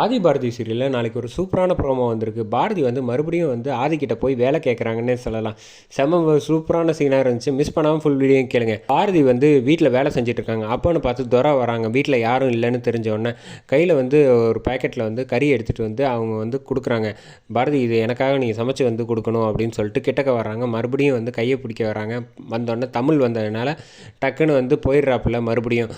ஆதி பாரதி சீரியலில் நாளைக்கு ஒரு சூப்பரான ப்ரோமோ வந்திருக்கு. பாரதி வந்து மறுபடியும் வந்து ஆதிக்கிட்ட போய் வேலை கேட்குறாங்கன்னே சொல்லலாம். செம்ம சூப்பரான சீனாக இருந்துச்சு. மிஸ் பண்ணாமல் ஃபுல் வீடியோ கேளுங்க. பாரதி வந்து வீட்டில் வேலை செஞ்சுட்டு இருக்காங்க. அப்போன்னு பார்த்து துரை வராங்க. வீட்டில் யாரும் இல்லைன்னு தெரிஞ்ச உடனே கையில் வந்து ஒரு பேக்கெட்டில் வந்து கறி எடுத்துகிட்டு வந்து அவங்க வந்து கொடுக்குறாங்க. பாரதி இது எனக்காக நீங்கள் சமைச்சு வந்து கொடுக்கணும் அப்படின்னு சொல்லிட்டு கிட்டக்க வராங்க. மறுபடியும் வந்து கையை பிடிக்க வராங்க. வந்தோடனே தமிழ் வந்ததுனால டக்குன்னு வந்து போயிடுறாப்புல. மறுபடியும்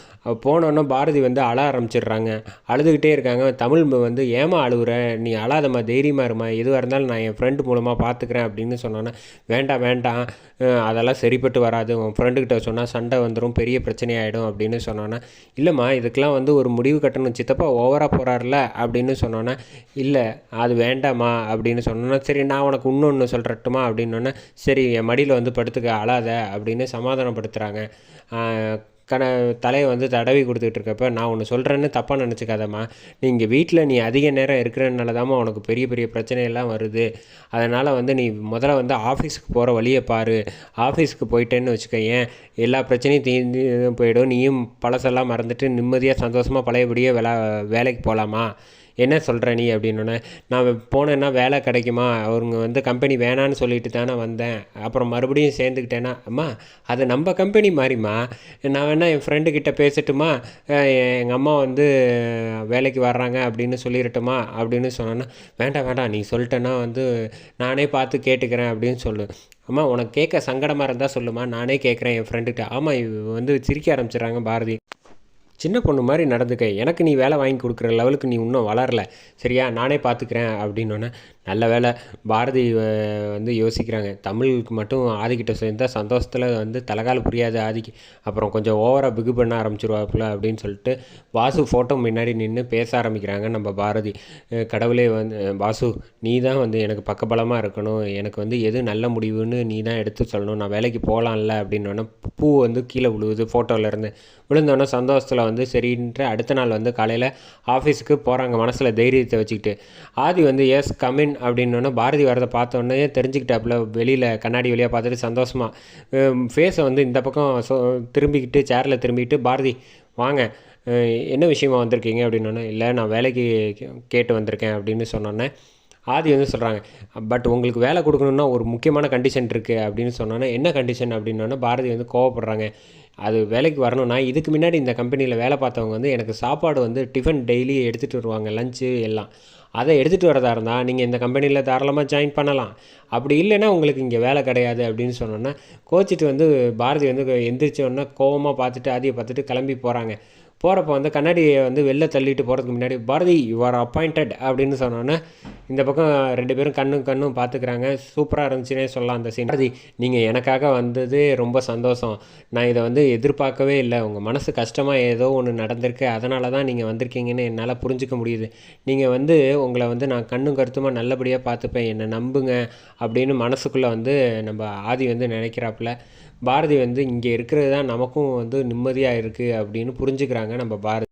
போனோடனே பாரதி வந்து அழ ஆரம்பிச்சிடுறாங்க. அழுதுகிட்டே இருக்காங்க. தமிழ் வந்து ஏமா அழுகுற, நீ அழாதம்மா, தைரியமாக இருமா, எதுவாக இருந்தாலும் நான் என் ஃப்ரெண்டு மூலமாக பார்த்துக்கிறேன் அப்படின்னு சொன்னோன்னே வேண்டாம் வேண்டாம், அதெல்லாம் சரிப்பட்டு வராது, உன் ஃப்ரெண்டுக்கிட்ட சொன்னால் சண்டை வந்துடும், பெரிய பிரச்சனையாயிடும் அப்படின்னு சொன்னோன்னே இல்லைம்மா இதுக்கெலாம் வந்து ஒரு முடிவு கட்டணும், சித்தப்பா ஓவராக போகிறார்ல அப்படின்னு சொன்னோன்னே இல்லை அது வேண்டாம்மா அப்படின்னு சொன்னோன்னா சரி நான் உனக்கு இன்னொன்று சொல்கிறட்டுமா அப்படின்னோடனே சரி என் மடியில் வந்து படுத்துக்க அழாத அப்படின்னு சமாதானப்படுத்துகிறாங்க. தலையை வந்து தடவி கொடுத்துக்கிட்டு இருக்கப்ப நான் ஒன்று சொல்கிறேன்னு தப்பாக நினச்சிக்காதம்மா, நீங்கள் வீட்டில் நீ அதிக நேரம் இருக்கிறனால தாம்மா உனக்கு பெரிய பெரிய பிரச்சனையெல்லாம் வருது. அதனால் வந்து நீ முதல்ல வந்து ஆஃபீஸுக்கு போகிற வழியை பாரு. ஆஃபீஸுக்கு போயிட்டேன்னு வச்சுக்கோயேன் எல்லா பிரச்சனையும் தீர்ந்து போயிடும். நீயும் பழசெல்லாம் மறந்துட்டு நிம்மதியாக சந்தோஷமாக பழையபடியே வேலைக்கு போகலாமா, என்ன சொல்கிற நீ அப்படின்னோடனே நான் போனேன்னா வேலை கிடைக்குமா, அவங்க வந்து கம்பெனி வேணான்னு சொல்லிட்டு தானே வந்தேன், அப்புறம் மறுபடியும் சேர்ந்துக்கிட்டேன்னா அம்மா அது நம்ம கம்பெனி மாதிரிம்மா, நான் வேணால் என் ஃப்ரெண்டுக்கிட்ட பேசட்டுமா, எங்கள் அம்மா வந்து வேலைக்கு வர்றாங்க அப்படின்னு சொல்லிடட்டுமா அப்படின்னு சொன்னேன்னா வேண்டாம் வேண்டாம் நீ சொல்லிட்டேன்னா வந்து நானே பார்த்து கேட்டுக்கிறேன் அப்படின்னு சொல்லு. அம்மா உனக்கு கேட்க சங்கடமாக இருந்தால் சொல்லுமா, நானே கேட்குறேன் என் ஃப்ரெண்டுக்கிட்ட. ஆமாம் இவ வந்து சிரிக்க ஆரம்பிச்சிடுறாங்க பாரதி. சின்ன பொண்ணு மாதிரி நடந்துக்க, எனக்கு நீ வேலை வாங்கி கொடுக்குற லெவலுக்கு நீ இன்னும் வளரல சரியா, நானே பார்த்துக்கிறேன் அப்படின்னோடனே நல்ல வேலை பாரதி வந்து யோசிக்கிறாங்க. தமிழுக்கு மட்டும் ஆதிக்கிட்ட சேர்ந்தால் சந்தோஷத்தில் வந்து தலைகால் புரியாது ஆதிக்கு, அப்புறம் கொஞ்சம் ஓவராக பிகு பண்ண ஆரம்பிச்சிருவாப்புல அப்படின்னு சொல்லிட்டு வாசு ஃபோட்டோ முன்னாடி நின்று பேச ஆரம்பிக்கிறாங்க நம்ம பாரதி. கடவுளே வந்து வாசு நீ தான் வந்து எனக்கு பக்கபலமாக இருக்கணும், எனக்கு வந்து எது நல்ல முடிவுன்னு நீ தான் எடுத்து சொல்லணும், நான் வேலைக்கு போகலான்ல அப்படின்னோடனே பூ வந்து கீழே விழுவுது ஃபோட்டோவிலேருந்து. விழுந்தோடனே சந்தோஷத்தில் வந்து சரின்ட்டு அடுத்த நாள் வந்து காலையில் ஆஃபீஸுக்கு போகிறாங்க மனசில் தைரியத்தை வச்சுக்கிட்டு. ஆதி வந்து எஸ் கமின் அப்படின்னோடனே பாரதி வரதை பார்த்தோன்னே தெரிஞ்சுக்கிட்டாப்புல. வெளியில் கண்ணாடி வழியாக பார்த்துட்டு சந்தோஷமாக ஃபேஸை வந்து இந்த பக்கம் திரும்பிக்கிட்டு சேரில் திரும்பிக்கிட்டு பாரதி வாங்க என்ன விஷயமா வந்திருக்கீங்க அப்படின்னோடனே இல்லை நான் வேலைக்கு கேட்டு வந்திருக்கேன் அப்படின்னு சொன்னோன்னே ஆதி வந்து சொல்கிறாங்க பட் உங்களுக்கு வேலை கொடுக்கணுன்னா ஒரு முக்கியமான கண்டிஷன் இருக்குது அப்படின்னு சொன்னோன்னே என்ன கண்டிஷன் அப்படின்னோடனே பாரதி வந்து கோவப்படுறாங்க. அது வேலைக்கு வரணும்னா இதுக்கு முன்னாடி இந்த கம்பெனியில் வேலை பார்த்தவங்க வந்து எனக்கு சாப்பாடு வந்து டிஃபன் டெய்லி எடுத்துகிட்டு வருவாங்க, லஞ்சு எல்லாம். அதை எடுத்துகிட்டு வரதா இருந்தால் நீங்கள் இந்த கம்பெனியில் தாராளமாக ஜாயின் பண்ணலாம், அப்படி இல்லைன்னா உங்களுக்கு இங்கே வேலை கிடையாது அப்படின்னு சொன்னோன்னா கோச்சிட்டு வந்து பாரதி வந்து எந்திரிச்சோன்னா கோவமாக பார்த்துட்டு ஆதியை பார்த்துட்டு கிளம்பி போகிறாங்க. போகிறப்ப வந்து கண்ணாடியை வந்து வெளில தள்ளிட்டு போகிறதுக்கு முன்னாடி பாரதி யூ ஆர் அப்பாயிண்டட் அப்படின்னு சொன்னோன்னே இந்த பக்கம் ரெண்டு பேரும் கண்ணும் பார்த்துக்கிறாங்க. சூப்பராக இருந்துச்சுன்னே சொல்லலாம் அந்த சீன். பாரதி நீங்கள் எனக்காக வந்தது ரொம்ப சந்தோஷம், நான் இதை வந்து எதிர்பார்க்கவே இல்லை, உங்கள் மனசு கஷ்டமாக ஏதோ ஒன்று நடந்திருக்கு அதனால தான் நீங்கள் வந்திருக்கீங்கன்னு என்னால் புரிஞ்சிக்க முடியுது, நீங்கள் வந்து உங்களை வந்து நான் கண்ணும் கருத்துமாக நல்லபடியாக பார்த்துப்பேன், என்னை நம்புங்க அப்படின்னு மனசுக்குள்ளே வந்து நம்ம ஆதி வந்து நினைக்கிறாப்புல. பாரதி வந்து இங்கே இருக்கிறது தான் நமக்கும் வந்து நிம்மதியாக இருக்குது அப்படின்னு புரிஞ்சுக்கிறாங்க நம்ம பாரதி.